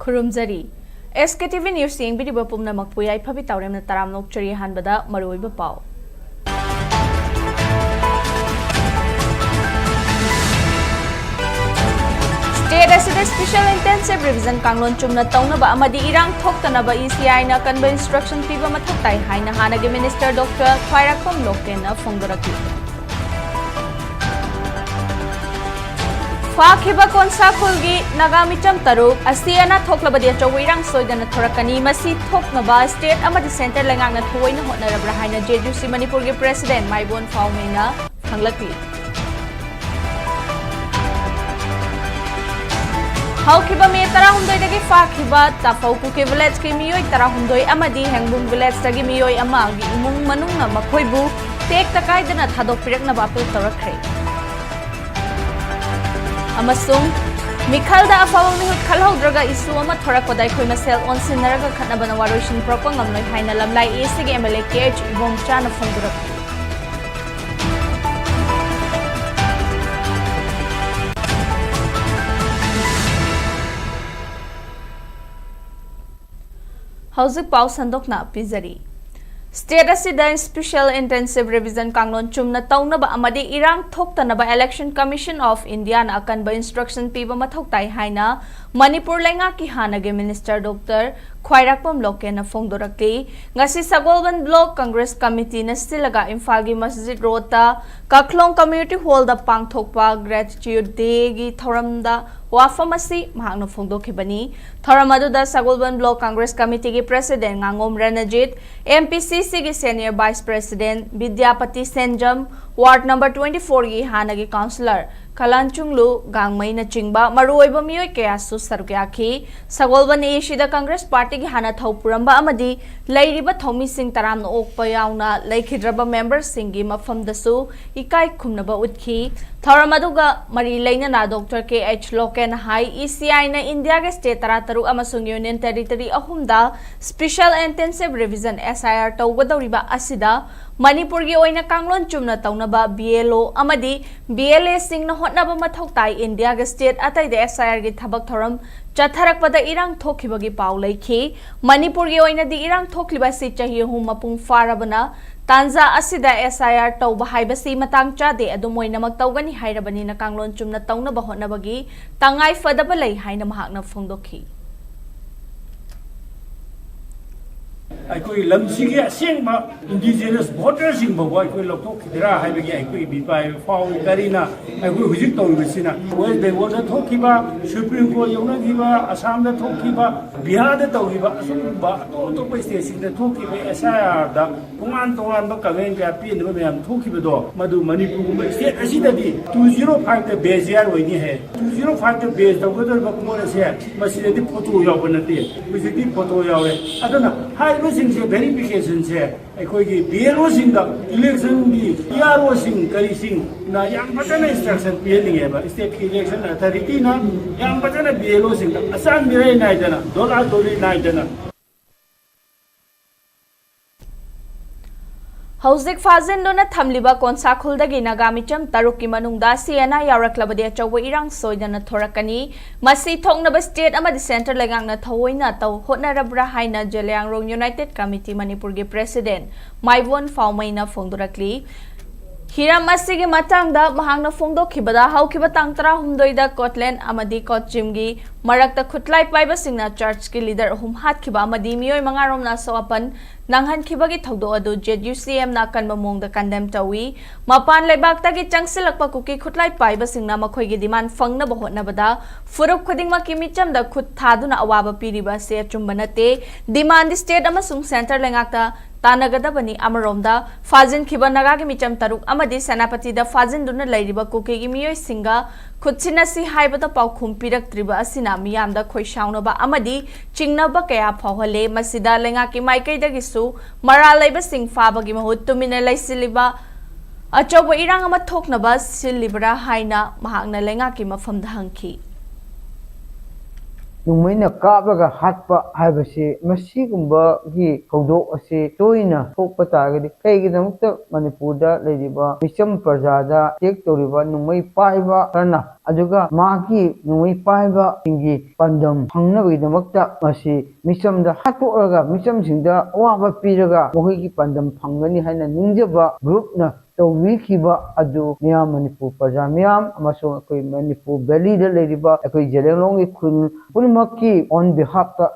खुरुमजरी SKTV news येंबिरिबा पुमनमकपु याइफाबि तावरेमना ताराम नोकचरी हानबदा मरुओइबा पाव स्टेट असिदा स्पेशल इंटेंसिव रिविजन कांगलोन चुमना तौनबा अमदि इरांग थोक्तनबा ECI ना कन्बा इंस्ट्रक्शन पीबा मथक्ताई हाइना हानगे मिनिस्टर डॉक्टर ख्वाइराखोम लोकेना फोंदरकी फाखिबा कोनसाखुलगी नागामिचम तरुक असियाना थोक्लबदि अचौइरांग सोइदना थोरकनी मसी थोक्नबा स्टेट अमदि सेंटर लेंगांगना थोइना होटनरब्रा हाइना जेजुसी मणिपुर के प्रेसिडेंट माइबोन फाउमेना खंगलकली हौखिबा मे 13 दगी फाखिबा ताफौकु के विलेज के मियोय 13 अमदि हेंगबुंग विलेज तगी मियोय अमागी इमुंग मनुंगना मखोइबु टेक तकाइदना थादोकपिरकनबा अपील तौरखरे अमसुंग मिखलदा अफाव मिहुत खलहौद्रगा इशू अमा थोरकपदा अखोइ मसेल ओनसिनरगा खतनबना वारोइसिन प्रपंग नगमनोइ हाइना लमलाई एसी के MLA KH इबोमचाना फोंदुरक हौजिक पाउ संदोकना पिजरी स्टेट असिदा स्पेशल इंटेंसिव रिविजन कांगलोन चुमना तौनबा अमदि इरांग थोक्तनबा इलेक्शन कमीशन ऑफ इंडिया ना अकनबा इंस्ट्रक्शन पीबा मथौताई हाइना मणिपुर लेंगा की हानगे मिनिस्टर डॉक्टर ख्वाइराखोम लोकेना फोंदोरकली ngasi Sagolband block Congress committee ना सिलगा इम्फाल की मस्जिद रोता कखलोंग कम्युनिटी हॉल दा पांगथोकपा ग्रेटिट्यूड डे गी थौरमदा वाफमसी महांगनो फोंदोखिबनी थौरम अदुदा सगोलबन ब्लॉक कांग्रेस कमिटी की प्रेसिडेंट गांगोम रणजीत MPCC की senior vice president Vidyapati Senjam ward number 24 की हानगी काउंसिलर खलांचुंगलु गांगमई चिंबा मरुओइबा मियोय कयासु सरुक्याखी सगोलबन एशिदा कांग्रेस पार्टी की हाना थौपुरंबा अमदि लैरिबा थौमी सिंह तराम ओकपा याउना लैखिद्रबा मेंबर सिंगी मफमदसु इकाई खुमनबा उतखी थौरम अदुगा मरी लैनना डॉक्टर KH लोकेन हाई ECI ना इंडिया के स्टेट 13 अमसुंग यूनियन टेरिटरी अहुमदा स्पेशल इंटेंसिव रिविजन SIR तौगदौरिबा असिदा मणिपुर की ओइना कांगलोन चुमना तौनबा BLO अमदि BLA सिंह ना होटनबा मथौताई इंडिया के स्टेट अतैदे SIR की थबक थौरम चथरकपदा इरांग थोखिबगी पाउ लैखी मणिपुर की ओइनादि इरांग थोखलिबा सि चाही हुम मपुंग फारबना तांजा असिदा SIR तौबा हाइबसी मतांग चादे अदुम ओइनमक तौगनी हाइरबनिना कांगलोन चुमना तौनबा होटनबगी तंगाई फदबा लै हाइना महाकना फोंदोखी अखोई लमसिगे असेंबा इंडिजिनस वोटर्स सिंग बवा अखोई लौथोखिदरा हाइबगी अखोई बिपाई फाउ करीना अखोई हुजिक तौरिबसिना वेस्ट बेंगल दा थोखिबा सुप्रीम कोर्ट यौनगिबा असम दा थोखिबा बिहार दा तौरिबा असुबा तो स्टेट दा थोखिबा SIR दा पुंगान तोंगान बा कमेंट का पिनबा मैम थोखिबदो मधु मणिपुर गुम स्टेट असिददी 205 दा बेस यार होइनी है 205 दा बेस तौगदरबा कुमोरसे मसिददी फोटो यावबनते हुजिकदी फोटो यावे अदना हाइ वेरिफिकेशन से अखोई BLO इलेक्शन की PRO करी ना इंस्ट्रक्शन पीनिंग स्टेट की इलेक्शन अथॉरिटी ना BLO असान मिराई नाइदना दोला दोली नाइदना हौजिक फाजिनदुना थमलिबा कोनसाखुलदगी नागामिचम तरुक की मनुंगदा सियाना यावरक्लबदि अचौब इरांग सोइदना थोरकनी मसी थोंगनबा स्टेट अमदि सेंटर लेगांगना थवोइना तौ होटनरब्रा हाइना जेलियांगरोंग यूनाइटेड कमिटी मणिपुर के प्रेसिडेंट माइबोन फाउमैना फोंदुरकली हिराम असिगे मतंगदा महांगना फोंदोखिबदा हौखिबा तांग 13 दा कोटलैंड अमदि कोचिमगी मरक्ता खुटलाई पाइबा सिंगना चर्च की लीडर अहुम हातखिबा अमदि मियोय मंगारोमना सोअपन नांगहनखिबगी थौदो अदु JUCM ना कनबा मोंगदा कंडेम तवी मपान लेबाक्तागी चंगसिलकपा कुकी खुटलाई पाइबा सिंगना मखोइगी डिमांड फंगनबा होटनबदा फुरुप खुदिंगमकी मिचमदा खुद थादुना अवाबा पीरिबा से अचुंबा नते डिमांड स्टेट अमसुंग सेंटर लेंगाक्ता तानगदबनी अमरोमदा फाजिन खिबा नगागी मिचम तरुक अमदि सेनापतिदा फाजिनदुना लैरिबा कुकीगी मियोय सिंगा खुदसिनसी हाइबदा पाउखुम पिरक्त्रिबा असिना मियामदा खोइसाउनबा अमदि चिंगनबा कया फावहले मसिदा लेंगाकी माइकैदगिसु मरा लैबा सिंग फाबगी महुत तुमिना लैसिलिबा अचौब इरांग अमा थोकनबा सिलिबरा हाइना महांगना लेंगाकी मफमदा हंखी ꯅꯨꯡꯃꯩꯅ ꯀꯥꯞꯂꯒ ꯍꯥꯠꯄ ꯍꯥꯏꯕꯁꯤ ꯃꯁꯤꯒꯨꯝꯕꯒꯤ ꯊꯧꯗꯣꯛ ꯑꯁꯤ ꯇꯣꯏꯅ ꯊꯣꯛꯄ ꯇꯥꯔꯒꯗꯤ ꯀꯩꯒꯤꯗꯃꯛꯇ ꯃꯅꯤꯄꯨꯔꯗ ꯂꯩꯔꯤꯕ ꯃꯤꯆꯝ ꯄ꯭ꯔꯖꯥꯗ ꯑꯦꯇꯦꯛ ꯇꯧꯔꯤꯕ ꯅꯨꯡꯃꯩ ꯄꯥꯏꯕ ꯈꯔꯅ ꯑꯗꯨꯒ ꯃꯥꯒꯤ ꯅꯨꯡꯃꯩ ꯄꯥꯏꯕꯁꯤꯡꯒꯤ ꯄꯥꯟꯗꯝ ꯐꯪꯅꯕꯒꯤꯗꯃꯛꯇ ꯃꯁꯤ ꯃꯤꯆꯝꯗ ꯍꯥꯠꯇꯣꯛꯂꯒ ꯃꯤꯆꯝꯁꯤꯡꯗ ꯑꯋꯥꯕ ꯄꯤꯔꯒ ꯃꯈꯣꯏꯒꯤ ꯄꯥꯟꯗꯝ ꯐꯪꯒꯅꯤ ꯍꯥꯏꯅ ꯅꯤꯡꯖꯕ ꯒ꯭ꯔꯨꯞꯅ ꯇꯧꯕꯤꯈꯤꯕ ꯑꯗꯨ ꯃꯤꯌꯥꯝ ꯃꯅꯤꯄꯨꯔ ꯄ꯭ꯔꯖꯥ ꯃꯤꯌꯥꯝ ꯑꯃꯁꯨꯡ ꯑꯩꯈꯣꯏ ꯃꯅꯤꯄꯨꯔ ꯚꯦꯂꯤꯗ ꯂꯩꯔꯤꯕ ꯑꯩꯈꯣꯏ ꯖꯦꯂꯦꯡꯂꯣꯡꯒꯤ ꯈꯨꯟ ꯄꯨꯝꯅꯃꯛꯀꯤ ꯑꯣꯟ ꯕꯤꯍꯥꯞꯇ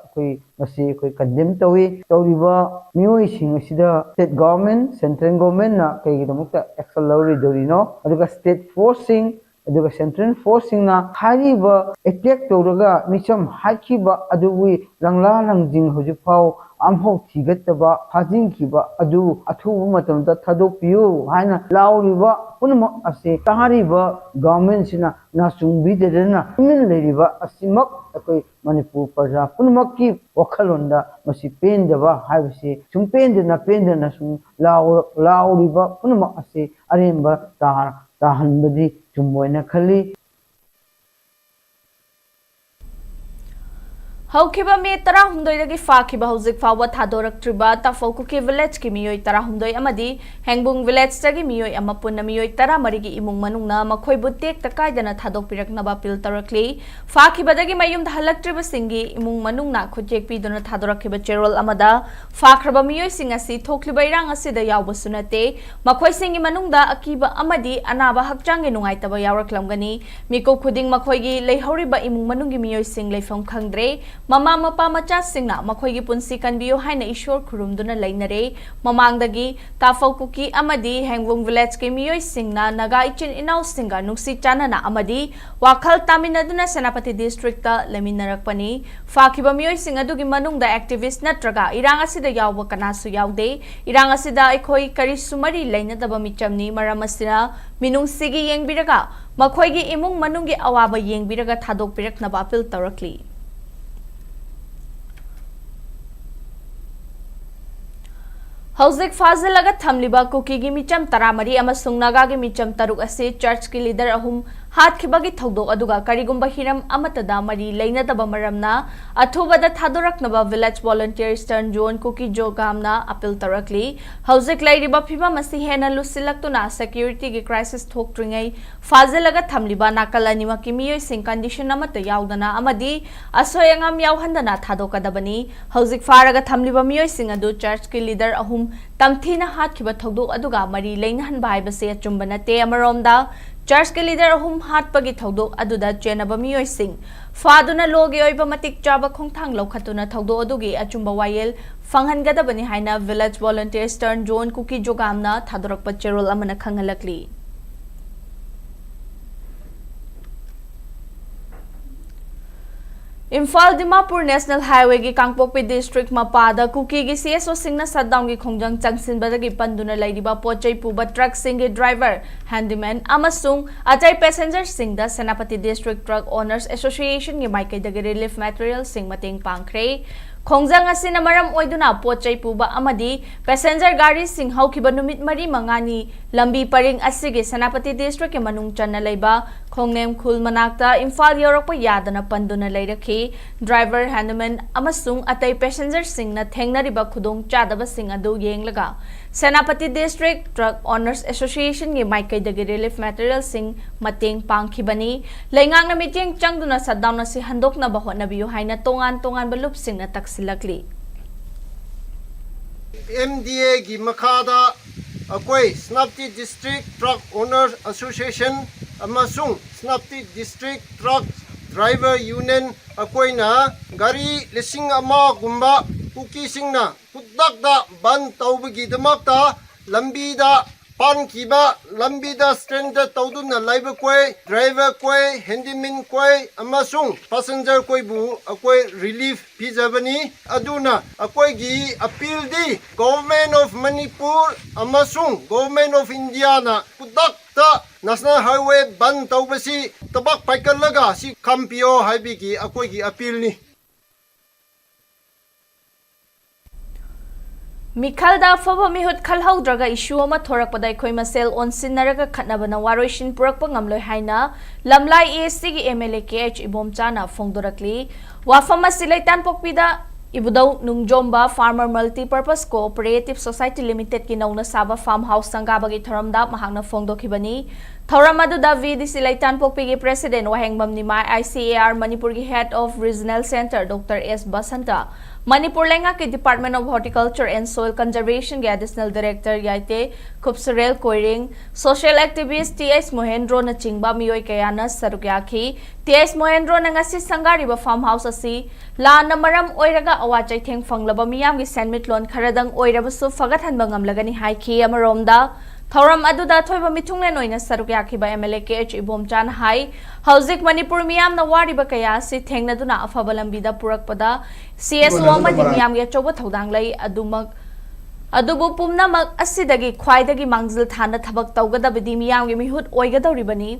ꯃꯁꯤ ꯀꯟꯗꯦꯝ ꯇꯧꯏ ꯇꯧꯔꯤꯕ ꯃꯤꯑꯣꯏꯁꯤꯡ ꯑꯁꯤꯗ ꯁ꯭ꯇꯦꯠ ꯒꯣꯚꯔꯟꯃꯦꯟꯠ ꯁꯦꯟꯇ꯭ꯔꯦꯜ ꯒꯣꯚꯔꯟꯃꯦꯟꯠꯅ ꯀꯩꯒꯤꯗꯃꯛꯇ ꯑꯦꯛꯁꯟ ꯂꯧꯔꯣꯏꯗꯧꯔꯤꯅꯣ ꯑꯗꯨꯒ ꯁ꯭ꯇꯦꯠ ꯐꯣꯔꯁꯁꯤꯡ ꯑꯗꯨꯒ ꯁꯦꯟꯇ꯭ꯔꯦꯜ ꯐꯣꯔꯁꯁꯤꯡꯅ ꯍꯥꯏꯔꯤꯕ ꯑꯦꯇꯦꯛ ꯇꯧꯔꯒ ꯃꯤꯆꯝ ꯍꯥꯠꯈꯤꯕ ꯑꯗꯨꯒꯤ ꯂꯪꯂꯥ ꯂꯪꯖꯤꯡ ꯍꯧꯖꯤꯛꯐꯥꯎ ꯑꯝꯐꯥꯎ ꯊꯤꯒꯠꯇꯕ ꯐꯥꯖꯤꯟꯈꯤꯕ ꯑꯗꯨ ꯑꯊꯨꯕ ꯃꯇꯝꯗ ꯊꯥꯗꯣꯛꯄꯤꯌꯨ ꯍꯥꯏꯅ ꯂꯥꯎꯔꯤꯕ ꯄꯨꯝꯅꯃꯛ ꯑꯁꯤ ꯇꯥꯔꯤꯕ ꯒꯣꯚꯔꯟꯃꯦꯟꯠꯁꯤꯅ ꯅꯥꯆꯨꯡꯕꯤꯗꯗꯅ ꯇꯨꯃꯤꯟ ꯂꯩꯔꯤꯕ ꯑꯁꯤꯃꯛ ꯑꯩꯈꯣꯏ ꯃꯅꯤꯄꯨꯔ ꯄ꯭ꯔꯖꯥ ꯄꯨꯝꯅꯃꯛꯀꯤ ꯋꯥꯈꯜꯂꯣꯟꯗ ꯃꯁꯤ ꯄꯦꯟꯗꯕ ꯍꯥꯏꯕꯁꯤ ꯁꯨꯝ ꯄꯦꯟꯗꯅ ꯁꯨꯝ ꯂꯥꯎꯔꯤꯕ ꯄꯨꯝꯅꯃꯛ ꯑꯁꯤ ꯑꯔꯦꯝꯕ ꯇꯥꯍꯟꯕꯗꯤ ꯆꯨꯝꯃꯣꯏꯅ ꯈꯜꯂꯤ ꯍꯧꯈꯤꯕ ꯃꯦ 18 ꯐꯥꯈꯤꯕ ꯍꯧꯖꯤꯛ ꯐꯥꯎꯕ ꯊꯥꯗꯣꯔꯛꯇ꯭ꯔꯤꯕ ꯇꯥꯐꯧ ꯀꯨꯀꯤ ꯚꯤꯂꯦꯖꯀꯤ ꯃꯤꯑꯣꯏ 12 ꯑꯃꯗꯤ ꯍꯦꯡꯕꯨꯡ ꯚꯤꯂꯦꯖꯇꯒꯤ ꯃꯤꯑꯣꯏ ꯑꯃ ꯄꯨꯟꯅ ꯃꯤꯑꯣꯏ 14ꯒꯤ ꯏꯃꯨꯡ ꯃꯅꯨꯡꯅ ꯃꯈꯣꯏꯕꯨ ꯇꯦꯛꯇ ꯀꯥꯏꯗꯅ ꯊꯥꯗꯣꯛꯄꯤꯔꯛꯅꯕ ꯑꯄꯤꯜ ꯇꯧꯔꯛꯂꯤ ꯐꯥꯈꯤꯕꯗꯒꯤ ꯃꯌꯨꯝꯗ ꯍꯜꯂꯛꯇ꯭ꯔꯤꯕꯁꯤꯡꯒꯤ ꯏꯃꯨꯡ ꯃꯅꯨꯡꯅ ꯈꯨꯠꯌꯦꯛ ꯄꯤꯗꯨꯅ ꯊꯥꯗꯣꯔꯛꯈꯤꯕ ꯆꯦꯔꯣꯜ ꯑꯃꯗ ꯐꯥꯈ꯭ꯔꯕ ꯃꯤꯑꯣꯏꯁꯤꯡ ꯑꯁꯤ ꯊꯣꯛꯂꯤꯕ ꯏꯔꯥꯡ ꯑꯁꯤꯗ ꯌꯥꯎꯕꯁꯨ ꯅꯠꯇꯦ ꯃꯈꯣꯏꯁꯤꯡꯒꯤ ꯃꯅꯨꯡꯗ ꯑꯀꯤꯕ ꯑꯃꯗꯤ ꯑꯅꯥꯕ ꯍꯛꯆꯥꯡꯒꯤ ꯅꯨꯡꯉꯥꯏꯇꯕ ꯌꯥꯎꯔꯛꯂꯝꯒꯅꯤ ꯃꯤꯀꯨꯞ ꯈꯨꯗꯤꯡ ꯃꯈꯣꯏꯒꯤ ꯂꯩꯍꯧꯔꯤꯕ ꯏꯃꯨꯡ ꯃꯅꯨꯡꯒꯤ ꯃꯤꯑꯣꯏꯁꯤꯡ ꯂꯩꯐꯝ ꯈꯪꯗ꯭ꯔꯦ ꯃꯃꯥ ꯃꯄꯥ ꯃꯆꯥꯁꯤꯡꯅ ꯃꯈꯣꯏꯒꯤ ꯄꯨꯟꯁꯤ ꯀꯟꯕꯤꯌꯨ ꯍꯥꯏꯅ ꯏꯁꯣꯔ ꯈꯨꯔꯨꯝꯗꯨꯅ ꯂꯩꯅꯔꯦ ꯃꯃꯥꯡꯗꯒꯤ ꯇꯥꯐꯧ ꯀꯨꯀꯤ ꯑꯃꯗꯤ ꯍꯦꯡꯕꯨꯡ ꯚꯤꯂꯦꯖꯀꯤ ꯃꯤꯑꯣꯏꯁꯤꯡꯅ ꯅꯥꯒꯥ ꯏꯆꯤꯟ ꯏꯅꯥꯎꯁꯤꯡꯒ ꯅꯨꯡꯁꯤ ꯆꯥꯟꯅꯅ ꯑꯃꯗꯤ ꯋꯥꯈꯜ ꯇꯥꯃꯤꯟꯅꯗꯨꯅ ꯁꯦꯅꯥꯄꯇꯤ ꯗꯤꯁꯇ꯭ꯔꯤꯛꯇ ꯂꯩꯃꯤꯟꯅꯔꯛꯄꯅꯤ ꯐꯥꯈꯤꯕ ꯃꯤꯑꯣꯏꯁꯤꯡ ꯑꯗꯨꯒꯤ ꯃꯅꯨꯡꯗ ꯑꯦꯛꯇꯤꯚꯤꯁꯠ ꯅꯠꯇ꯭ꯔꯒ ꯏꯔꯥꯡ ꯑꯁꯤꯗ ꯌꯥꯎꯕ ꯀꯅꯥꯁꯨ ꯌꯥꯎꯗꯦ ꯏꯔꯥꯡ ꯑꯁꯤꯗ ꯑꯩꯈꯣꯏ ꯀꯔꯤꯁꯨ ꯃꯔꯤ ꯂꯩꯅꯗꯕ ꯃꯤꯆꯝꯅꯤ ꯃꯔꯝ ꯑꯁꯤꯅ ꯃꯤꯅꯨꯡꯁꯤꯒꯤ ꯌꯦꯡꯕꯤꯔꯒ ꯃꯈꯣꯏꯒꯤ ꯏꯃꯨꯡ ꯃꯅꯨꯡꯒꯤ ꯑꯋꯥꯕ ꯌꯦꯡꯕꯤꯔꯒ ꯊꯥꯗꯣꯛꯄꯤꯔꯛꯅꯕ ꯑꯄꯤꯜ ꯇꯧꯔꯛꯂꯤ ꯍꯧꯖꯤꯛ ꯐꯥꯖꯤꯜꯂꯒ ꯊꯝꯂꯤꯕ ꯀꯨꯀꯤꯒꯤ ꯃꯤꯆꯝ 13 ꯑꯃꯁꯨꯡ ꯅꯥꯒꯥꯒꯤ ꯃꯤꯆꯝ 3 ꯑꯁꯤ ꯆꯔꯆꯀꯤ ꯂꯤꯗꯔ 3 ꯍꯥꯠꯈꯤꯕꯒꯤ ꯊꯧꯗꯣꯛ ꯑꯗꯨꯒ ꯀꯔꯤꯒꯨꯝꯕ ꯍꯤꯔꯝ ꯑꯃꯠꯇꯗ ꯃꯔꯤ ꯂꯩꯅꯗꯕ ꯃꯔꯝꯅ ꯑꯊꯨꯕꯗ ꯊꯥꯗꯣꯔꯛꯅꯕ village volunteer eastern zone Kuki ꯖꯣꯒꯥꯝꯅ ꯑꯄꯤꯜ ꯇꯧꯔꯛꯂꯤ ꯍꯧꯖꯤꯛ ꯂꯩꯔꯤꯕ ꯐꯤꯚꯝ ꯑꯁꯤ ꯍꯦꯟꯅ ꯂꯨꯁꯤꯜꯂꯛꯇꯨꯅ ꯁꯦꯀ꯭ꯌꯨꯔꯤꯇꯤꯒꯤ ꯀ꯭ꯔꯥꯏꯁꯤꯁ ꯊꯣꯛꯇ꯭ꯔꯤꯉꯩ ꯐꯥꯖꯤꯜꯂꯒ ꯊꯝꯂꯤꯕ ꯅꯥꯀꯜ ꯑꯅꯤꯃꯛꯀꯤ ꯃꯤꯑꯣꯏꯁꯤꯡ ꯀꯟꯗꯤꯁꯟ ꯑꯃꯠꯇ ꯌꯥꯎꯗꯅ ꯑꯃꯗꯤ ꯑꯁꯣꯏ ꯑꯉꯥꯝ ꯌꯥꯎꯍꯟꯗꯅ ꯊꯥꯗꯣꯛꯀꯗꯕꯅꯤ ꯍꯧꯖꯤꯛ ꯐꯥꯔꯒ ꯊꯝꯂꯤꯕ ꯃꯤꯑꯣꯏꯁꯤꯡ ꯑꯗꯨ ꯆꯔꯆꯀꯤ ꯂꯤꯗꯔ 3 ꯇꯝꯊꯤꯅ ꯍꯥꯠꯈꯤꯕ ꯊꯧꯗꯣꯛ ꯑꯗꯨꯒ ꯃꯔꯤ ꯂꯩꯅꯍꯟꯕ ꯍꯥꯏꯕꯁꯤ ꯑꯆꯨꯝꯕ ꯅꯠꯇꯦ ꯑꯃꯔꯣꯝꯗ ꯆꯔꯆꯀꯤ ꯂꯤꯗꯔ 3 ꯍꯥꯠꯄꯒꯤ ꯊꯧꯗꯣꯛ ꯑꯗꯨꯗ ꯆꯦꯟꯅꯕ ꯃꯤꯑꯣꯏꯁꯤꯡ ꯐꯥꯗꯨꯅ ꯂꯣꯒꯤ ꯑꯣꯏꯕ ꯃꯇꯤꯛ ꯆꯥꯕ ꯈꯣꯡꯊꯥꯡ ꯂꯧꯈꯠꯇꯨꯅ ꯊꯧꯗꯣꯛ ꯑꯗꯨꯒꯤ ꯑꯆꯨꯝꯕ ꯋꯥꯌꯦꯜ ꯐꯪꯍꯟꯒꯗꯕꯅꯤ ꯍꯥꯏꯅ village volunteer eastern zone Kuki ꯖꯣꯒꯥꯝꯅ ꯊꯥꯗꯣꯔꯛꯄ ꯆꯦꯔꯣꯜ ꯑꯃꯅ ꯈꯪꯍꯜꯂꯛꯂꯤ Imphal Dimapur National Highway gi Kangpokpi District Mapada Kuki gi CSO singna shutdown gi khongjang changsinbadagi panduna lairiba pochai puba truck singi driver handyman amasung atai passenger singda Senapati District Truck Owners Association gi maikaidagi relief material sing mateng pangkhre khongjang asina maram oiduna pochai puba amadi passenger gari sing haukiba numit mari mangani lambi paring asigi Senapati District ki manung channa leiba khongnem khul manakta Imphal yorokpa yadana panduna leirakhi driver handyman amasung atai passenger singna thengnariba khudong chadaba sing adu yenglaga Senapati District Truck Owners Association gi maikaidagi relief material sing mateng pangkhibani leingangna miting changduna shutdown asi handokna ba hotnabiyu haina tongan balup singna taksilakli MDA gi makhada akoi Senapati District Truck Owners Association amasung Senapati District Truck Driver Union akoina gari lising ama gumba kuki singna kudakda ban taubagi damakta lambida pan kiba lambida stranger tauduna laiba koi driver koi handyman koi amasung passenger koi bu akoi relief pijabani aduna akoi gi appeal di government of Manipur amasung government of India na kudakta National Highway ban taubasi tabak paikalaga si kampio haibigi akoi gi appeal ni Mikhalda faba mihut khalhaudraga issue ama thorakpada khoi masel onsinnaraga khatnabana waroishin purakpa ngamloi haina lamlai ASC gi MLA KH ibomchana phongdorakli wafama silaitan pokpida Ibudau Nungjomba Farmer Multi-Purpose Cooperative Society Limited ki nauna saba farmhouse sangaba gi thoramda mahakna phongdokhibani thoram aduda VDC Laitan Pokpi gi President Wahengbam Nimai ICAR Manipur gi Head of Regional Center Dr. S. Basanta Manipur Lenga ki Department of Horticulture and Soil Conservation ki Additional Director Yaite Kupsurel Koiring Social Activist T.S. Mohendro na chingba miyoi kayana sarukyakhi T.S. Mohendro na ngasi sangariba farmhouse asi la namaram oiraga awachai theng fanglaba miyam gi senmitlon kharadang oirabasu fagathanba ngamlagani haikhi amaromda Thoram aduda thoiba mithunglen oina sarukyakhiba MLA KH Ibomchan hai hauzik Manipur miyam na wariba kaya si thengnaduna afaba lambida purakpada CSO amadi miyam gi achoba thodang lai adubu pumnamak asidagi khwaidagi mangzil thana thabak tawgadabadi miyam gi mihut oigadawribani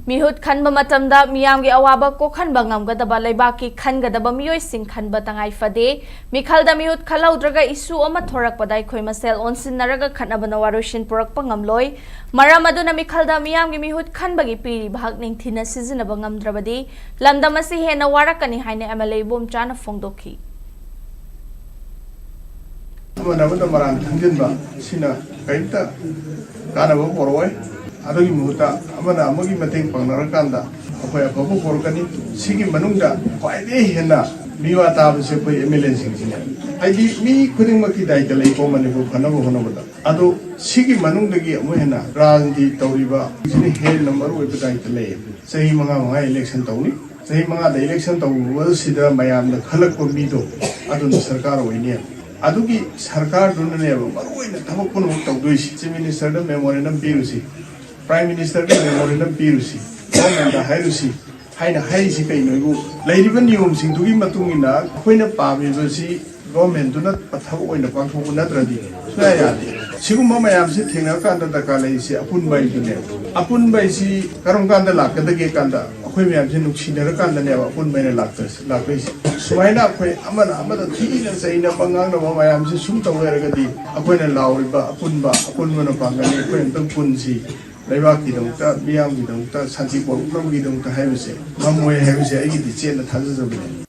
Mihut khanba matamda miyam gi awaba ko khanba ngamgadaba laibaki khangadaba miyoi sing khanba tangai fade mikhalda mihut khalaudraga isu ama thorakpadai khoi masel onsinnaraga khanabana waroshin purakpa ngamloi maram aduna mikhalda miyam gi mihut khanba gi piri bhag ningthina sizinaba ngamdrabadi lamdam asi hena warakani haina MLA bomchana phongdokhi amana maran thanginba sina kaita kanaba boroi adagi muta amana amagi mateng pangnarakanda akhoi ababu borkani sigi manungda kwaide hena miwa tabse poi MLA singine aidi mi khuding maki dai dalai ko Manipur khanabu honabada ado sigi manungdagi amu hena rajni tawriba sini hel number oi badai dalai sahi manga election tawni sahi manga da election tawu sida mayam da khalak ko mi do adu sarkar oine adugi sarkar dunne maroina thabak pun tawdoisi chief minister da memorandum birusi Prime Minister the memorandum pirusi government da hairusi haina haisi kai noigu lairiba niyom sing dugi matungina khoina pamibasi government duna pathau oina pangthoku natradi suya sigumba mayam se thengna kanda da kalai si apun bai dune apun bai si karom kanda lakadage kanda akhoi mayam se nuksinara kanda ne apun bai na lakai sumaina akhoi amada thina saina pangang na mayam se sum tawleragadi akhoina lauriba apun mana pangani akhoi antang punsi Laibaki dongta miyam gi dongta santi borukam gi dongta haibase mamoi haibase aigi di chen na thazabane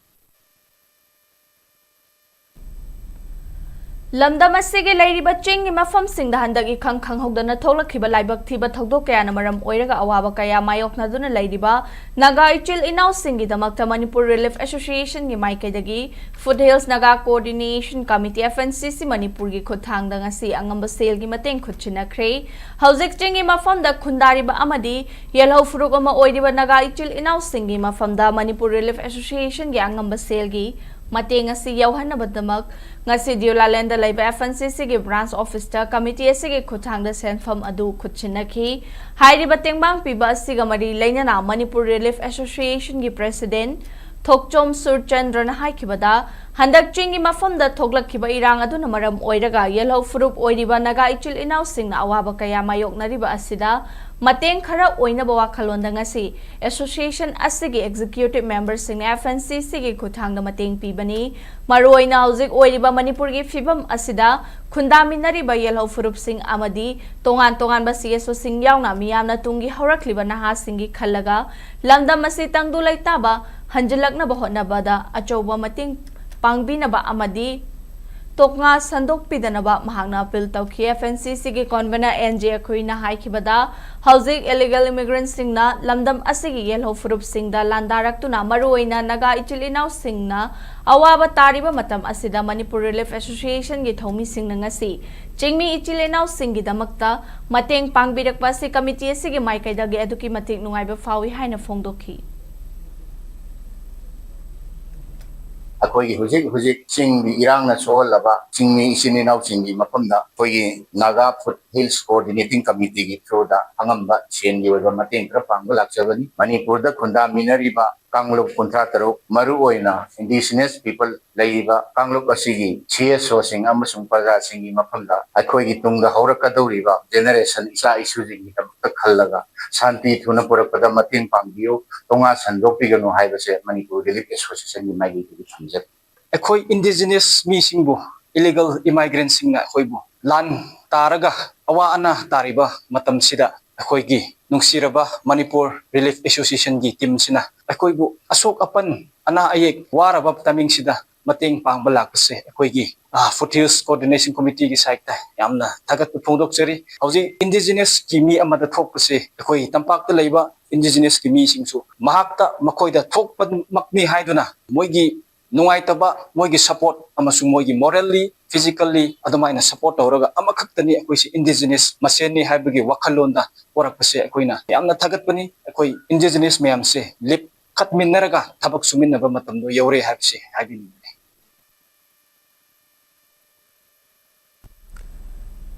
Lamdam asige lairiba chingi mafam singda handagi khang hogdana tholakhiba laibak thiba thogdok kayana maram oiraga awaba kaya mayokna duna lairiba Naga Ichil Inaw Singi damakta Manipur Relief Association gi maikaidagi Foothills Naga Coordination Committee FNCC Manipur gi khuthangda ngasi angamba sel gi mateng khutchinakre hauzik chingi mafam da khundariba amadi yelho furuk ama oiriba Naga Ichil Inaw Singi mafam da Manipur Relief Association gi angamba sel gi Mateng asi yauhanabadamak ngasi Diolalenda laiba FNCC gi branch officer committee asigi khuthangda senfam adu khutchinakhi hairiba tengbang piba asiga mari lainana Manipur Relief Association gi president Thokchom Surchandra na haikibada handak chingi mafamda thoglakhiba irang aduna maram oiraga yelho furup oiriba Naga Ichil Inaw singna awaba kaya mayoknariba asida mateng khara oinaba wakhalonda ngasi association asigi executive members sing FNCC gi khuthangda mateng pibani maroina hauzik oiriba Manipur gi fibam asida khundaminariba yelho furup sing amadi tongan ba CSO sing yauna miyamna tungi haurakliba naha singi khallaga lamdam asi tangdulai taba hanjilakna bahotnabada achoba mateng pangbinaba amadi Toknga Sandok Pidanaba Mahagna Appeal Tauki FNCC gi convener NJ Akhuina haikibada hauzik illegal immigrants singna lamdam asigi yelho furup singda landaraktuna maruoina Naga Ichil Inaw singna awaba tariba matam asida Manipur Relief Association gi thomi singna ngasi chingmi Ichil Inaw singi damakta mateng pangbirakpa si committee asigi maikaidagi aduki matik nungaiba fawi haina phongdokhi Akoi hujik chingmi irang na sohol laba chingmi isininaw chingi mapamda koi Naga Foothills Coordinating Committee gi through da angamba chengi wa mateng pra pangba lakchabani Manipur da khunda minariba kangluk kuntra taro maru oina indigenous people laiba kangluk asigi CSO sing amasung praja singi mapamda akoi gi tungda haurakadawriba generation isa isu jingi ta khallaga shanti thuna purakpada mateng pangbiyo tonga sandopigano haibase Manipur Relief Association gi magi gi thamjat Akoi indigenous mi singbo illegal immigrants sing na khoibu lan taraga awa ana tariba matam sida khoigi nungsiraba Manipur Relief Association gi team sina khoibu asok apan ana ayek waraba taming sida mating pangbalak se khoigi Foothills Coordination Committee gi site ta yamna thagat phongdok cheri hauji indigenous kimi amada thok se khoi tampak ta leiba indigenous kimi singsu mahakta makoida thok makni haiduna moigi nungai taba moigi support amasung moigi morally physically adamaina support tawraga amakhaktani akoi si indigenous maseni haibagi wakhalonda porakpase akoina yamna thagat pani akoi indigenous mayam se lip khatminnaraga thabak suminnaba matamdo yore habse habini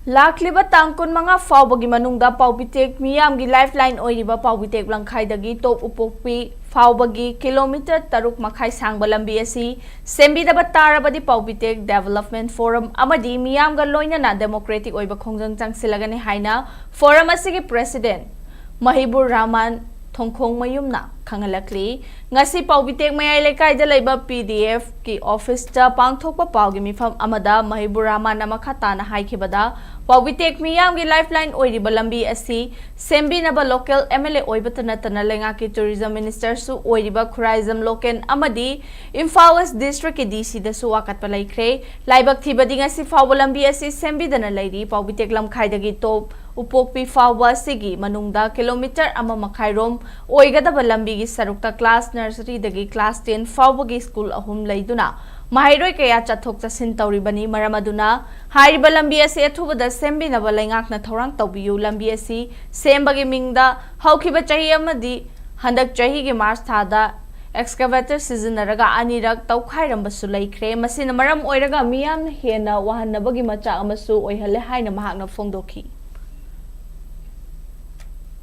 Lakliba tangkun mga fawbagi manungda paubitek miyamgi lifeline oiriba paubitek langkhaidagi top upokpi fawbagi kilometer taruk makhai sangba lambi asi sembidaba tarabadi paubitek development forum amadi miyamga loinana democratic oiba khongjang changsilagani haina forum asigi president Mahibur Rahman Thongkhong mayumna khangalakli ngasi paubitek mayai lekai da leiba PDF ki office ta pangthokpa pawgi mifam amada Mahibur Rahman namakha na haikibada paubitek miyam gi lifeline oiriba lambi asi sembinaba local MLA oibatana tana lenga ki tourism minister su oiriba khuraizam loken amadi Imphal district ki DC da su wakat palaikre laibak thibadi ngasi fawba lambi asi sembidana leiri paubitek lamkhaidagi top upokpi fawba sigi manungda kilometer ama makhairom oigadaba lambi gi sarukta class nursery dagi class 10 fawba gi school ahum leiduna Mahairoi kaya chathok chasin tauribani maramaduna hairiba lambi asi athubada sembinaba laingakna thorang tawbiyu lambi asi sembagi mingda haukiba chahi amadi handak chahi gi March thada excavator sizinaraga anirak tawkhairambasu laikre masina maram oiraga miyam hena wahannabagi macha amasu oihale haina mahakna phongdokhi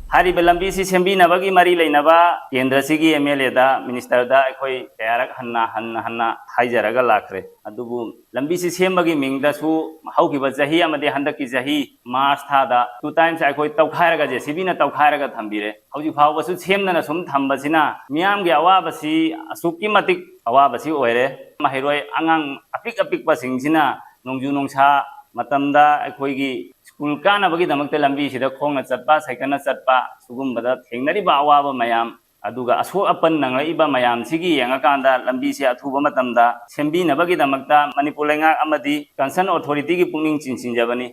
Hari belambi si sembi nabagi mari lainaba kendra sigi MLA da minister da koi kayarak hanna haijaraga lakre adubu lambi si sembagi mingda su hauki ba jahi amade handaki jahi March tha da two times ai koi tawkhairaga je sibina tawkhairaga thambire hauji phawba su semna sum thambasina miyam gi awa basi asukki matik awa basi oire mahiroi angang apik basing nongju nongsa matamda akoi gi school kana bagi damakte lambi sida khongna chatpa saikana chatpa sugum bada thengnari ba awaba mayam aduga aso apan nangra iba mayam sigi yanga kanda lambi se athuba matamda sembi na bagi damakta Manipur lenga amadi concern authority gi pungning chinjabani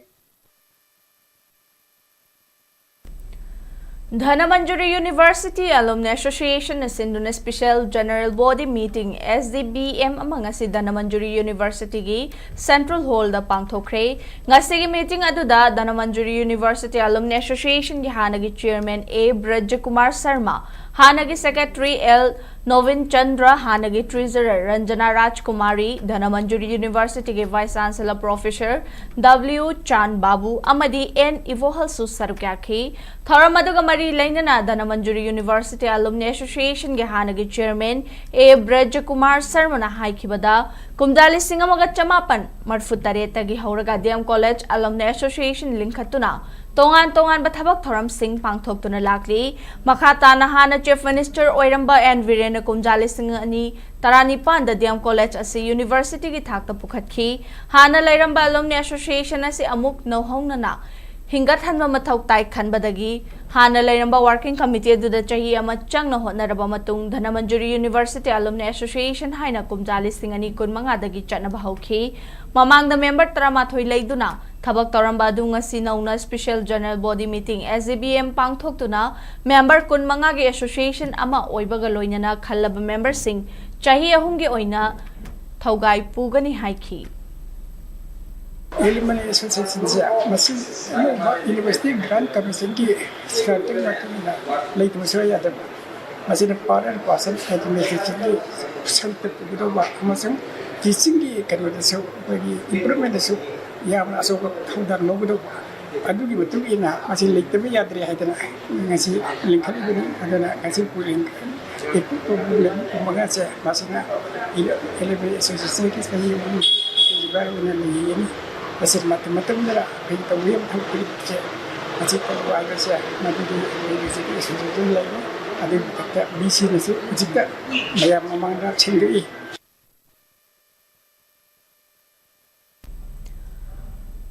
Dhanamanjuri University Alumni Association na sinduna special general body meeting SDBM amang si Dhanamanjuri University gi Central Hall da pangthokre ngasi gi meeting aduda Dhanamanjuri University Alumni Association gi hanagi chairman A Brajakumar Sharma hanagi secretary L Novin Chandra hanagi treasurer Ranjana Rajkumari Dhanamanjuri University gi vice chancellor professor W Chan Babu amadi N Ivohal su sarukaki thoramaduga mari lainana Dhanamanjuri University Alumni Association gi hanagi chairman A Brajakumar Sharma na haikibada kumdali singamaga chamapan marfutare gi hauraga DM College Alumni Association linkhatuna tongan bathabak thoram sing pangthoktuna lakli makhata na hana chief minister oiramba and Virena kumjali sing ani tarani panda DM College asi university gi thakta pukhatki hana lairamba Alumni Association asi amuk nohongna na hingat hanma mathau tai khanbadagi hana lairamba working committee du da chahi ama changna hotnaraba matung Dhanamanjuri University Alumni Association haina kumjali sing ani kun manga dagi chatna bahauki mamangda member taramathoi leiduna thabak toramba du ngasi nauna special general body meeting SDBM pangthoktuna member kun manga gi association ama oibaga loinana khallaba member sing chahi ahum gi oina thaugai pugani haiki Eliminate association masi university grant commission ki starting makina like masaya da masina part and parcel administration ki self to ba masang teaching ki karwa so improvement so ya na so thudar no do adu ki betul ina masih like te ya dre haitana ngasi link kali ni adana ngasi pulling itu problem kumaga se masina eliminate association ki sebagai baru ni Masih macam-macam lah. Kita boleh mengikuti kerja. Masih kalau ada saya nanti di sesuatu lagi ada kita bisi nasi jika bayar memang dah cenderung.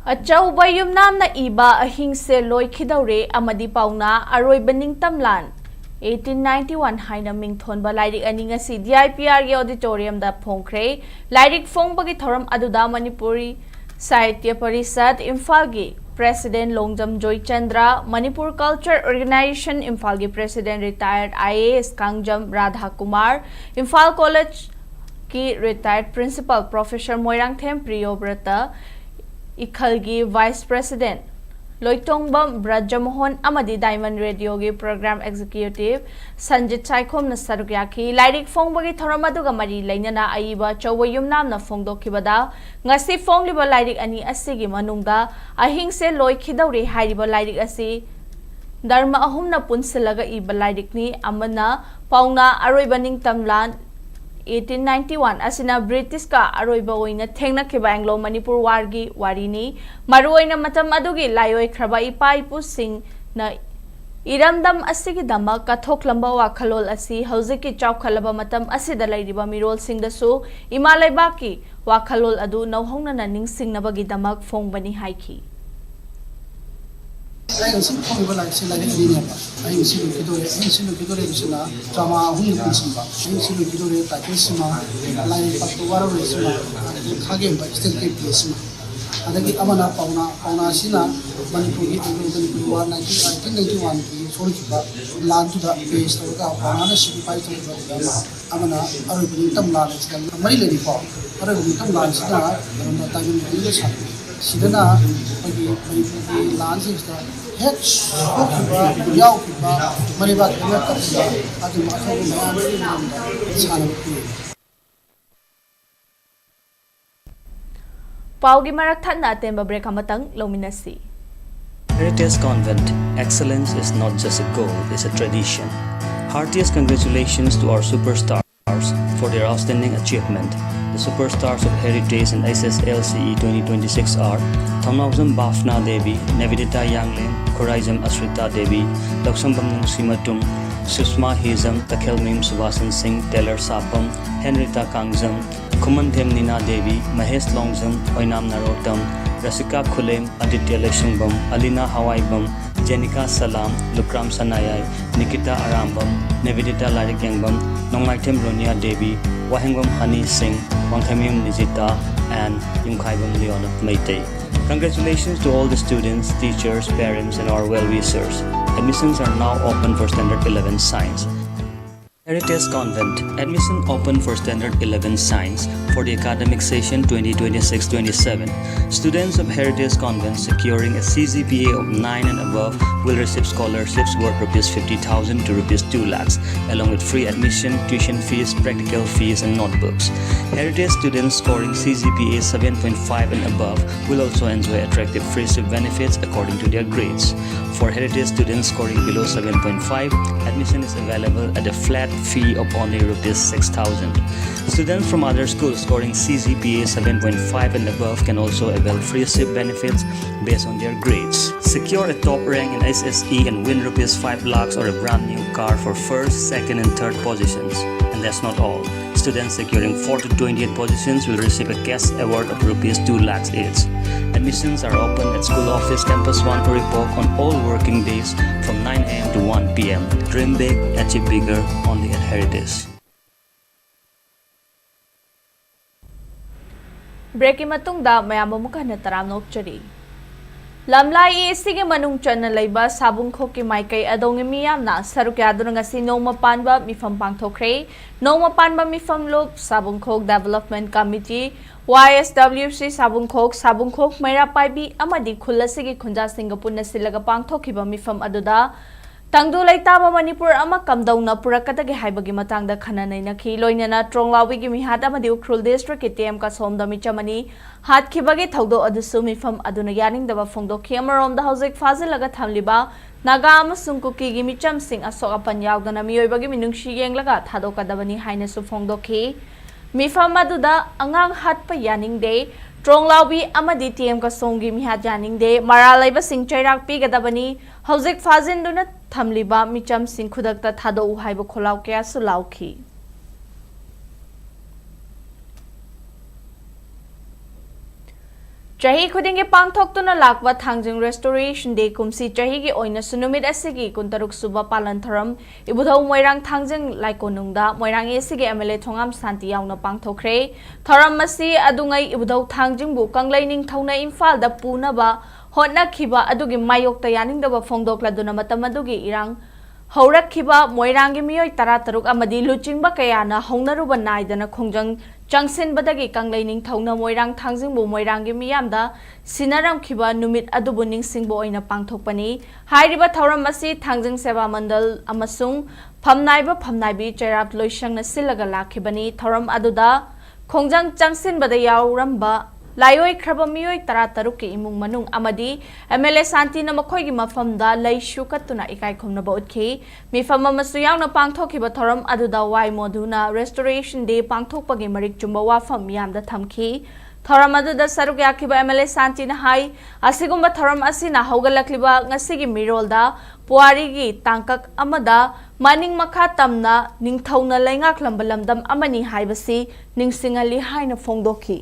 Achauba yumnamna iba ahingse loikhidore amadi pauna aroiba ningtamlan 1891 haina mingthonba lairik ani ngasi DIPR ge auditorium da phongkhre lairik phongbagi thoram aduda Manipuri Sahitya Parisad Imphal gi President Longjam Joy Chandra Manipur Culture Organization Imphal gi President retired IAS Kangjam Radha Kumar Imphal College ki retired Principal Professor Moirang Them Priyobrata Ikhalgi Vice President Loitongbam Brajamohon Amadi Diamond Radio gi Program Executive Sanjit Chaikhom na sarukyaki lairik fongbagi thoramaduga mari lainana aiba chawayum namna fongdokhibada ngasi fongliba lairik ani asigi manungda ahingse loikhidauri hairiba lairik asi dharma ahumna punsilaga iba lairik ni amana pauna aroiba ningtamlan 1891 asina British ka aroiba oina thengna khiba Anglo Manipur war gi warini maruoina matam adugi layoi khraba ipai pu sing na iramdam asigi dama kathoklamba wa khalol asi hojiki chawkhalaba matam asida lairiba mirol singdasu imalai baki wa khalol adu nauhongna na ningsingnabagi damak fongbani haiki I was in Congo like Silania. I was in Kidore, Sina, Tama, Hung Simba, I was in Kidore, Takisima, Line Patuara, Kagem, but still keep Sima. And then Amana Pauna Sina, Manipuri, and 1991, Solkipa, land to the base of Pana, she fight Amana, Arabic Tamlan, Marilyn Fall, Arabic Tamlan, Sina, and the time in the Sidana, the lands is the head of Yaukiba, Mariba, Paugi marak thana temba break hamatang lominasi. Heritage Convent, excellence is not just a goal, it's a tradition. Heartiest congratulations to our superstars for their outstanding achievement. The superstars of Heritage and SSLCE 2026 are Thamnauzam Bafna Devi, Navidita Yanglin, Koraizam Asrita Devi, Laksambam Simatum, Susma Hizam, Takhelmim Subasan Singh, Taylor Sapam, Henrita Kangzam, Kumanthem Nina Devi, Mahesh Longzam, Oinam Narotam, Rasika Khulem, Aditya Leshingbam, Alina Hawaibam, Jenika Salam, Lukram Sanayai, Nikita Arambam, Navidita Larikangbam, Nongaitem Ronia Devi, Wahengbam Hani Singh, Wangkhamim Nijita, and Yumkhaibam Leon of Meitei. Congratulations to all the students, teachers, parents, and our well-wishers. Admissions are now open for Standard 11 Science. Heritage Convent, admission open for Standard 11 Science for the academic session 2026-27. Students of Heritage Convent securing a CGPA of 9 and above will receive scholarships worth ₹50,000 to ₹2 lakhs, along with free admission, tuition fees, practical fees, and notebooks. Heritage students scoring CGPA 7.5 and above will also enjoy attractive friendship benefits according to their grades. For Heritage students scoring below 7.5, admission is available at a flat fee of only ₹6,000. Students from other schools scoring CGPA 7.5 and above can also avail friendship benefits based on their grades. Secure a top rank in SSE and win ₹5 lakhs or a brand new car for first, second, and third positions. And that's not all. Students securing 4 to 28 positions will receive a cash award of ₹2 lakhs each. Admissions are open at School Office Campus 1 Oripok on all working days from 9 a.m. to 1 p.m. Dream big, achieve bigger, only at Heritage. Breaking matungda mayam amuka na taram nokchari. Lamlai isige manung chana laiba sabungkho ki maikai adong miyam na sarukyado nga si noma panba mifam pangthokre noma panba mifam lob sabungkho Development Committee YSWC sabungkho maira paibi amadi khulasigi khunja singapore na silaga pangthokiba mifam aduda tangdu laitaba Manipur ama kamdauna purakatagi haibagi matangda khananai nakhi loinana tronglawi gi mihat amadi ukrul district KTM ka somda michamani hat khibagi thaudo adusu mifam aduna yaning daba phongdokhi amarom da hojik fazilaga thamliba naga amasung kuki gi micham sing asok apan yawdana miyoibagi minungshi yenglaga thadokadabani haina su phongdokhi mifam aduda angang hatpa yaning de Tronglawi amadi TM ka songi mihat janing de maralaiba sing chairak pi gadabani hojik fazin duna thamliba micham sing khudakta thado u haiba kholaw kya su lauki Chahi khudingi pangthoktuna lakwa thangjing restoration day kumsi chahi gi oina sunumit asigi kuntaruk suba palan tharam ibudhau moirang thangjing laikonungda moirang esigi MLA thongam santi yauna pangthokre tharam masi adungai ibudhau thangjing bu kanglaining thauna Imphal da puna ba hotna khiba adugi mayok ta yaning da ba phongdok laduna matam adugi irang Haurak kiba moirangi miyoi tarataruk amadi luchingba kayana hongnaruba naidana khongjang changsin badagi kanglaining thauna moirang thangjingbu moirangi miyamda sinaram kiba numit adubu ningsingbo oina pangthokpani hairiba thauram asi thangjing seva mandal amasung phamnaibi chairap loisangna silaga lakhibani thauram aduda khongjang changsin bada yauramba Layoi kraba miyoi tarataruk ki imung manung amadi MLA Santi na makoy gi mafamda lay shukatuna ikai khongnaba utki mifam amasu yauna pangthokiba thoram aduda wai moduna restoration day pangthokpagi marik chumba wafam yamda thamki thoram aduda saruk yakiba MLA Santi na hai asigumba thoram asina haugalakliba ngasigi mirolda puari gi tangkak amada maning makha tamna ningthauna laingak lambalamdam amani haibasi ningsingali haina phongdoki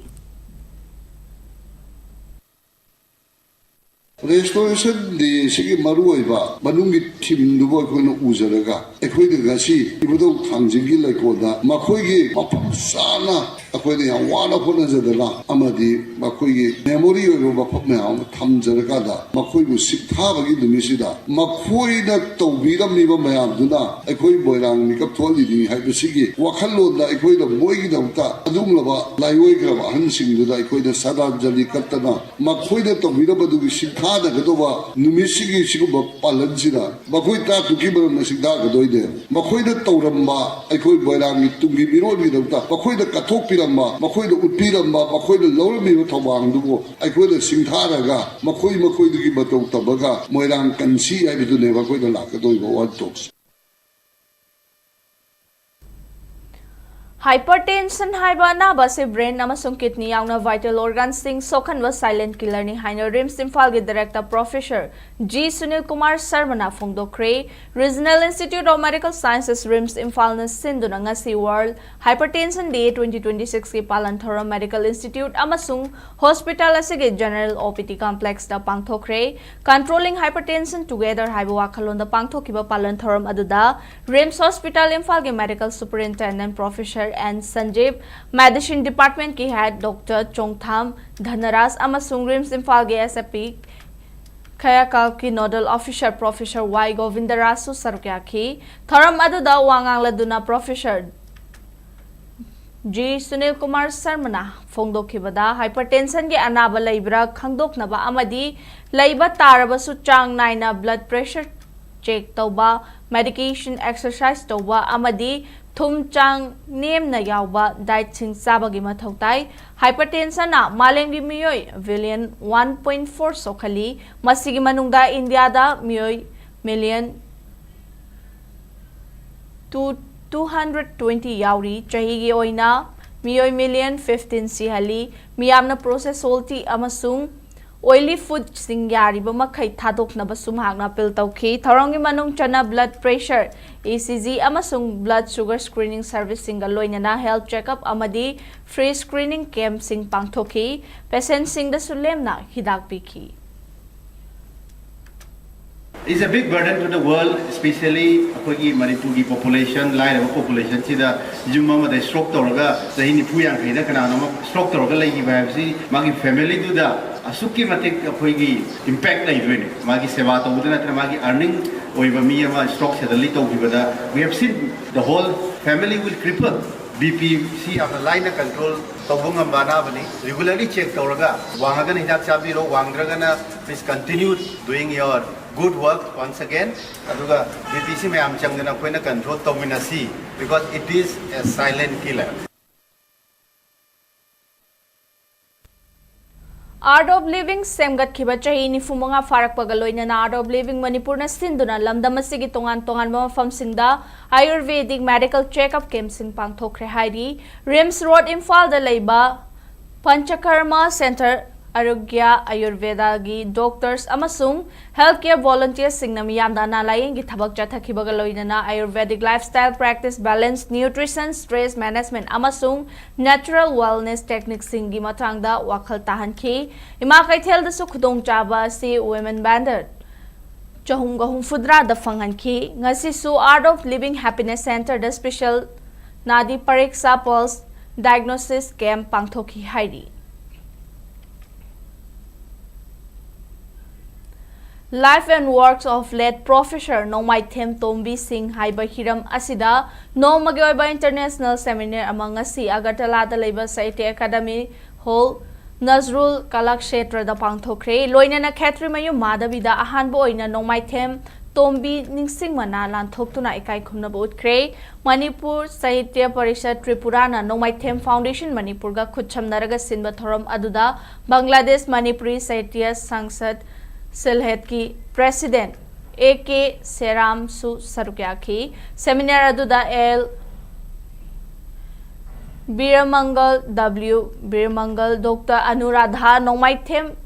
Restoration de sigi maruoiba manungi team dubo kono uzaraga ekhoide gasi ibudo thangjingi laikoda makhoigi mapam sana akhoide ya wana khona jadala amadi makhoigi memory oibo bapap me am thamjaraga da makhoibu sikha bagi dumisida makhoida tawbiram niba mayam duna ekhoi boirang mikap tholi ni haibu sigi wakhallo da ekhoida moigi dawta adumlaba laioi graba hansing duda ekhoida sada jali katana makhoida tawbiraba dugi sikha da gadoba numisigi siguba palansida makhoi ta tukibar na sigda gadoide makhoi da tawramba ekhoi boirang tungi bironi dawta makhoi da kathok piramba makhoi da utpiramba makhoi da lawrami thawang dugo ekhoi da singtharaga makhoi dugi batau tabaga moirang kansi ai bidu ne makhoi da lakadoiba one talks Hypertension haiba naba se brain amasung kidney yauna vital organs sing sokhan was silent killer ni haina RIMS Imphal gi director professor G Sunil Kumar Sarmana phongdokre Regional Institute of Medical Sciences RIMS Imphal na sinduna ngasi World Hypertension Day 2026 ki palan thoram Medical Institute amasung hospital asige general OPT complex da pangthokre controlling hypertension together haiba wakhalon da pangthokiba palan thoram aduda RIMS Hospital Imphal gi medical superintendent professor and Sanjeev Medicine Department ki head Dr. Chongtham Dhanaraj amasung RIMS Imphal ge SAP Khayakal ki nodal officer Professor Y Govindarasu Sarkyaki thoram aduda wangang laduna Professor G Sunil Kumar Sarmana phongdokhibada hypertension ge anaba leibra khangdoknaba amadi leiba tarabasu chang naina blood pressure check tauba medication exercise tauba amadi thum chang nem na yauba diet sing sabagi mathautai hypertension na malengi miyoi billion 1.4 sokhali masigi manungda India da miyoi million 220 yauri chahi gi oina miyoi million 15 sihali miyamna process salty amasung oily food sing yari ba makhai thadok na ba sumhak na pil tauki thorangi manung chana blood pressure ECG amasung blood sugar screening service singa loina na health checkup amadi free screening camp sing pangthoki patient sing da sulem na hidak piki It's a big burden to the world, especially for Manipuri population, line of population. See the Jumma, the stroke torga, the Hinipuyan, the Kanama, stroke torga, like Magi family do the Asuki Matic impact like doing it. Magi Sevata, Udana, Magi earning, or even Miyama strokes at the little Vivada. We have seen the whole family will cripple. BPC of the line of control, Tobunga Banabani, regularly check Toraga, Wangagan Hidak Sabiro, Wangragana, please continue doing your good work once again. Aduga BPC may am changana kwena control tominasi because it is a silent killer. Art of Living semgat khiba chahi ni fumunga farak pagaloina na Art of Living Manipur na sinduna lamdam asigi tongan mafam singda Ayurvedic medical checkup camp sing pangthokre hairi RIMS Road Imphal da leiba Panchakarma Center Arugya Ayurveda gi doctors amasung healthcare volunteers singna miyamda nalayeng gi thabak chathakibaga loinana Ayurvedic lifestyle practice balanced nutrition stress management amasung natural wellness techniques singi matangda wakhal tahanki ima kaithel da su khudong chaba si women banded Chahunga Humfudra the Fanganki, Ngasisu Art of Living Happiness Center, the special Nadi Pariksa Pulse Diagnosis Camp Pangthoki Haidi. Life and works of late Professor Nomai Them Tombi Singh Haiba Hiram Asida, No Magyoiba International Seminar among Asi Agartala the Labor Society Academy Hall. Nazrul Kalakshetra da Pangthokre, Loinana Khatri Mayu Madavida Ahanbo Oina Nomai Them Tombi Ningsing Manalan Thoktuna Ikai Khumna Botkre, Manipur Sahitya Parishad Tripurana Nomai Them Foundation Manipurga Kucham Naraga Sinba Thoram Aduda, Bangladesh Manipuri Sahitya Sangsad Silhetki President A.K. Seram Su Sarukyaki, Seminar Aduda L. Biramangal W. Biramangal Dr. Anuradha Nomai Them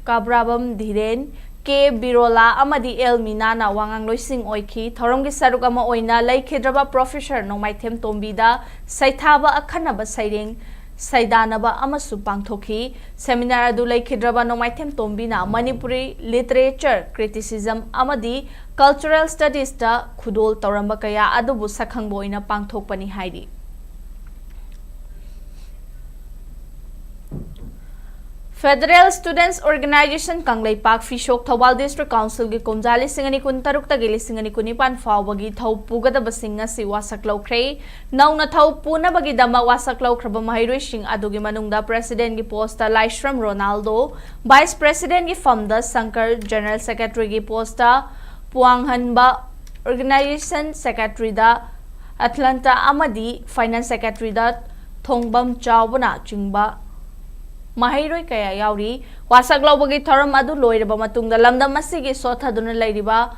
Kabrabam Dhiren K. Birola Amadi El Minana Wangang Loising Oiki Thorongi Sarukama Oina Laikhidraba Professor Nomai Them Tombida Saithaba Akhanaba Sairing Saidanaba Amasu Pangthoki Seminar Adu Laikhidraba Nomai Them Tombina Manipuri Literature Criticism Amadi Cultural Studies da Khudol Toramba Kaya Adubu Sakhang Boina Pangthokpani Haidi Federal Students Organization Kanglai Park Fishok Thawal District Council gi Komjali Singani Kun Taruk Tagi Singani Kunipan Fawagi Thau Pugada Basinga Si Wasak Laukre Nauna Thau Puna Bagi Dama Wasak Laukraba Mahirui Sing Adugi Manungda President gi Posta Laishram Ronaldo Vice President gi Famda Sankar General Secretary gi Posta Puanghanba Organization Secretary da Atlanta Amadi Finance Secretary da Thongbam Chawbana Chingba Mahiroi kaya yauri wasak laubagi thoram adu loiraba matungda lamdam asigi sothaduna leiriba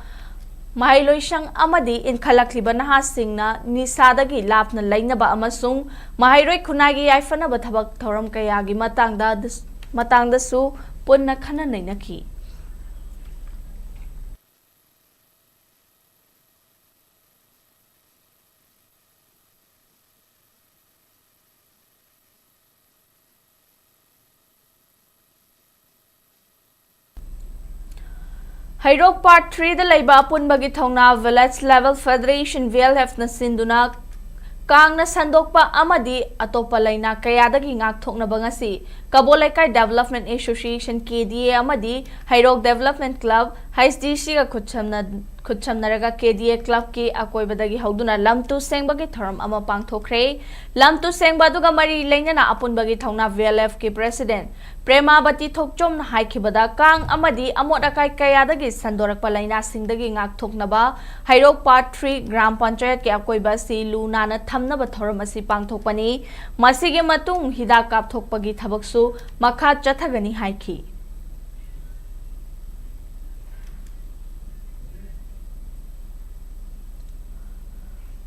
Mahiloi sang amadi inkhalakliba naha singna nisadagi lapna lainaba amasung Mahiroi khunagi yaifana bathabak thoram kayagi matangda su punna khana nainaki Hairok Part 3 the Laiba Punbagi Thongna Village Level Federation VLF na Sinduna Kang na Sandokpa Amadi Atopa Laina Kayadagi Ngak Thokna Bangasi Kabolaikai Development Association KDA Amadi Hairok Development Club HDC ka Kuchamnaraga KDA Club ki Akoibadagi Hauduna Lamtu Sengbagi Thoram Ama Pangthokre Lamtu Sengbaduga Mari Lainana Apunbagi Thongna VLF ki President Prema Bati Thokchom na Haikibada Kang Amadi Amot Akai Kayadagi Sandorak Palaina Singdagi Ngak Thoknaba Hairok Part 3 Gram Panchayat ki Akoiba si Luna na Thamnaba Thoram asi Pangthokpani Masigi Matung Hida Kap Thokpagi Thabaksu Makha Chathagani Haiki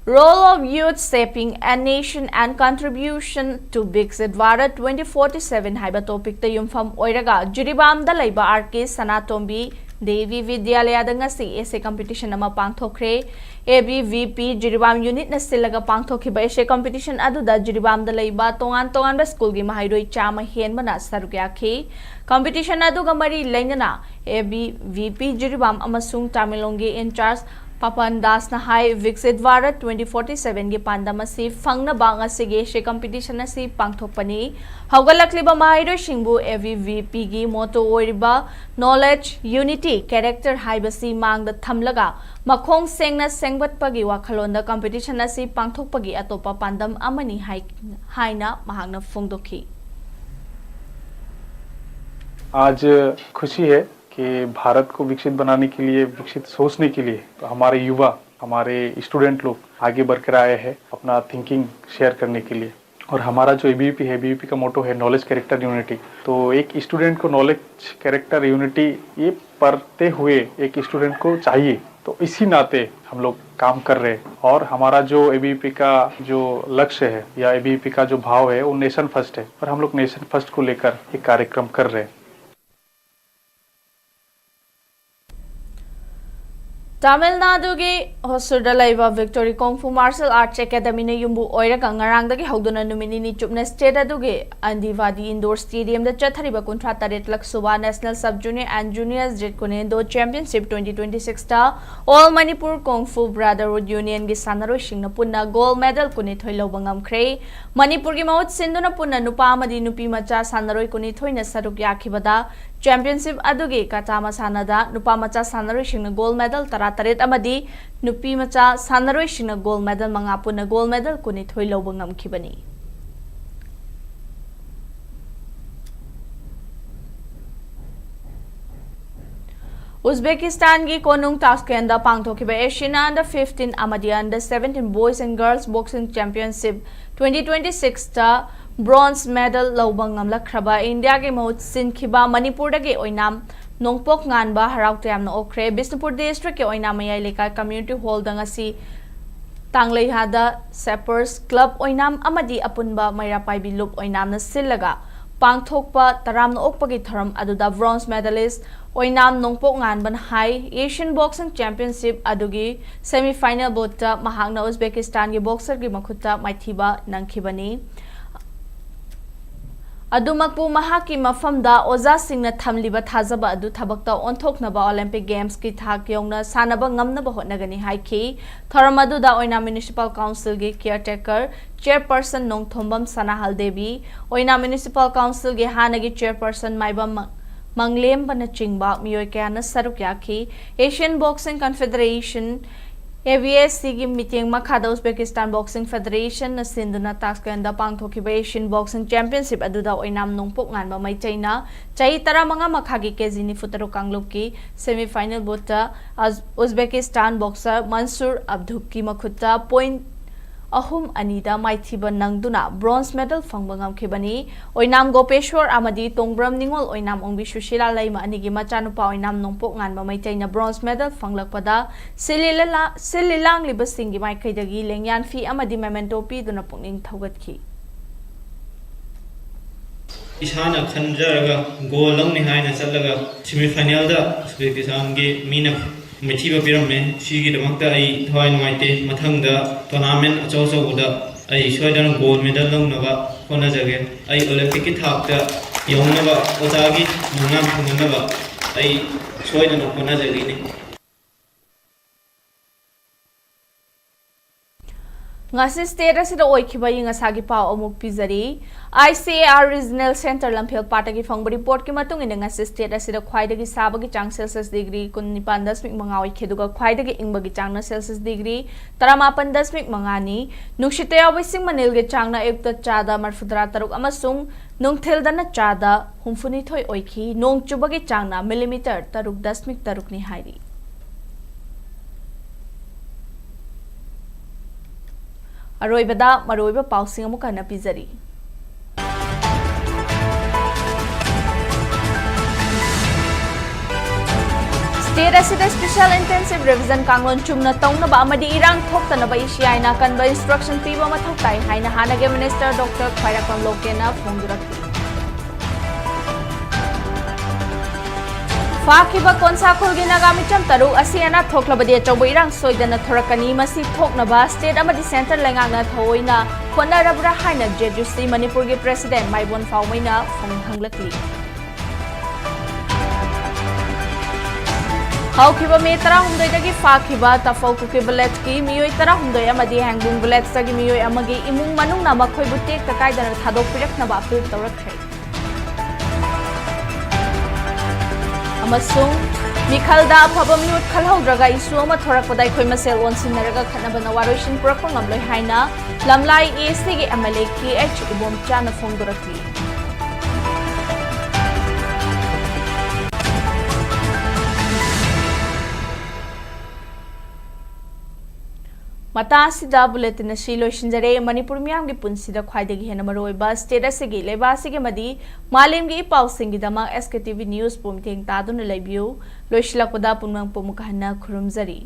Role of Youth Shaping a Nation and Contribution to Viksit Bharat 2047 haiba topic ta yumpham oiraga Jiribam da laiba RK Sanatombi Devi Vidyalaya da ngasi essay competition ama pangthokre ABVP Jiribam unit na silaga pangthokhiba essay competition aduda Jiribam da laiba tongan ba school gi mahairoi chama hen bana sarugyakhi competition aduga mari lainana ABVP Jiribam amasung Tamilongi in charge Papan Das na hai Viksit Bharat 2047 gi pandamasi fangna banga sige she competition na si pangthokpani haugalakliba mahairoi singbu AVVP gi motto oiriba knowledge unity character haibasi mangda thamlaga makhong sengna sengbatpagi wakhalonda competition na si pangthokpagi atopa pandam amani haina mahagna phongdokhi आज खुशी है कि भारत को विकसित बनाने के लिए विकसित सोचने के लिए हमारे युवा हमारे स्टूडेंट लोग आगे बढ़कर आए हैं अपना थिंकिंग शेयर करने के लिए और हमारा जो एबीवीपी है एबीवीपी का मोटो है नॉलेज कैरेक्टर यूनिटी तो एक स्टूडेंट को नॉलेज कैरेक्टर यूनिटी ये पढ़ते हुए एक स्टूडेंट को चाहिए तो इसी नाते हम लोग काम कर रहे हैं और हमारा जो एबीवीपी का जो लक्ष्य है या एबीवीपी का जो भाव है वो नेशन फर्स्ट है और हम लोग नेशन फर्स्ट को लेकर एक कार्यक्रम कर रहे हैं। Tamil Nadu Hosur Laiva Victory Kung Fu Martial Arts Academy ne yumbu oira kangarang dagi hauduna numini ni chupna state aduge Andivadi Indoor Stadium da chathariba kuntra taret lak suba National Sub Junior and Juniors Jet Kunendo Championship 2026 ta All Manipur Kung Fu Brotherhood Union gi sanaro singna punna gold medal kuni thoi lobangam kre Manipur gi maut sinduna punna nupa amadi nupi macha sanaroi kuni thoi na saruk yakhibada Championship aduge katama sanada nupa macha sanaroi singna gold medal taret amadi nupi macha sanaroi singna gold medal manga punna gold medal kuni thoi lobangam khibani Uzbekistan ki Konung Tashkent pangthokiba Asian Under 15 amadi Under 17 Boys and Girls Boxing Championship 2026 ta bronze medal lobangam lakraba India ke maut sinkhiba Manipur dagi oinam nongpok nganba haraute amna okre Bisnupur district ke oinam mayai leka community hall dangasi tanglei hada Sappers Club oinam amadi apunba mairapai bilup oinam na sillaga pangthokpa taram na okpagi tharam aduda bronze medalist oinam nongpok nganban hai Asian Boxing Championship adugi semi final bota mahangna Uzbekistan gi boxer gi makhuta maithiba nangkhibani Adumakpu mahaki mafamda oza singna thamliba thajaba adu thabakta onthoknaba Olympic Games ki thak yongna sanaba ngamnaba hotnagani haiki thoramaduda oina Municipal Council gi caretaker chairperson Nongthombam Sanahal Devi oina Municipal Council gi hanagi chairperson Maibam Manglem bana chingba miyoy kayana saruk yaki Asian Boxing Confederation AVSC gi meeting makhada Uzbekistan Boxing Federation na sinduna Tashkent da pangthokiba Asian Boxing Championship aduda oinam nongpok nganba mai chaina chai tara manga makhagi kejini futaro kanglup ki semi final bota Uzbekistan boxer Mansur Abduk ki makhuta point ahum anida maithiba nangduna bronze medal fangbangam khibani oinam Gopeshwar amadi Tongbram Ningol oinam Ongbi Sushila Laima anigi machanupa oinam nongpok nganba maitaina bronze medal fanglakpada sililang libasingi maikaidagi lengyan fi amadi memento pi duna pungning thaugatkhi Isana khanjaraga goal langni haina challaga semi final da Uzbekistan ge mina Mithiba Pirame, she get among the Toy Mighty, Matanga, tournament, a also with a Shodan gold medal long Nova, Konazagan, I Olympic talk the Yonava, Otagi, Munam Nava, I Shodan of Konazagini. Ngasi state asida oikhiba yinga sagi pau amuk pizari ICAR Regional Center Lamphel Patagi Phangba report ki matung ina ngasi state asida khwaidagi sabagi chang Celsius degree 19.9 oikheduga khwaidagi ingbagi chang na Celsius degree 38.9 ni nungshite awising manil ge chang na ekta chada marfudra taruk amasung nungtheldana chada humfuni thoi oikhi nong chubagi chang na millimeter taruk 10.3 ni hairi Aroibada maroiba pausing amuka na pizari. State asida special intensive revision kanglon chumna tongna ba amadi irang thokta na ba isiyay na kanba instruction piba mathoktai haina hanage Minister Dr. Khairakam Lokena phongdurakti. Fakiba konsakul ginagami cham taru asiana thoklabadi achawba irang soidana thorakani masi thoknaba state amadi center lengangna thoina khona rabra haina jejusi Manipur gi president Maibon Fawmaina phonghanglatli Haukiba me tara humdoi dagi fakiba tafau kuki village ki miyoi tara humdoi amadi hangbung village dagi miyoi amagi imung manung na makhoi butek takai dana thadok piraknaba apil tawrakhe Amasung Mikhalda Pabam Yut Khalhaudraga isu ama thorakpadai khoi masel onsinaraga khanabana waroishin purakpa ngamloi haina lamlai ESC gi MLA KH ibom chana phongdorakli Matasida bulletin asi loisinjare Manipur miyam gi punsida khwaidagi hena maroiba state asigi leba asigi madi malim gi pau singi dama Sktv'S news pumtheng taduna leibiu loisilakpada punmang pumukahna khurumjari.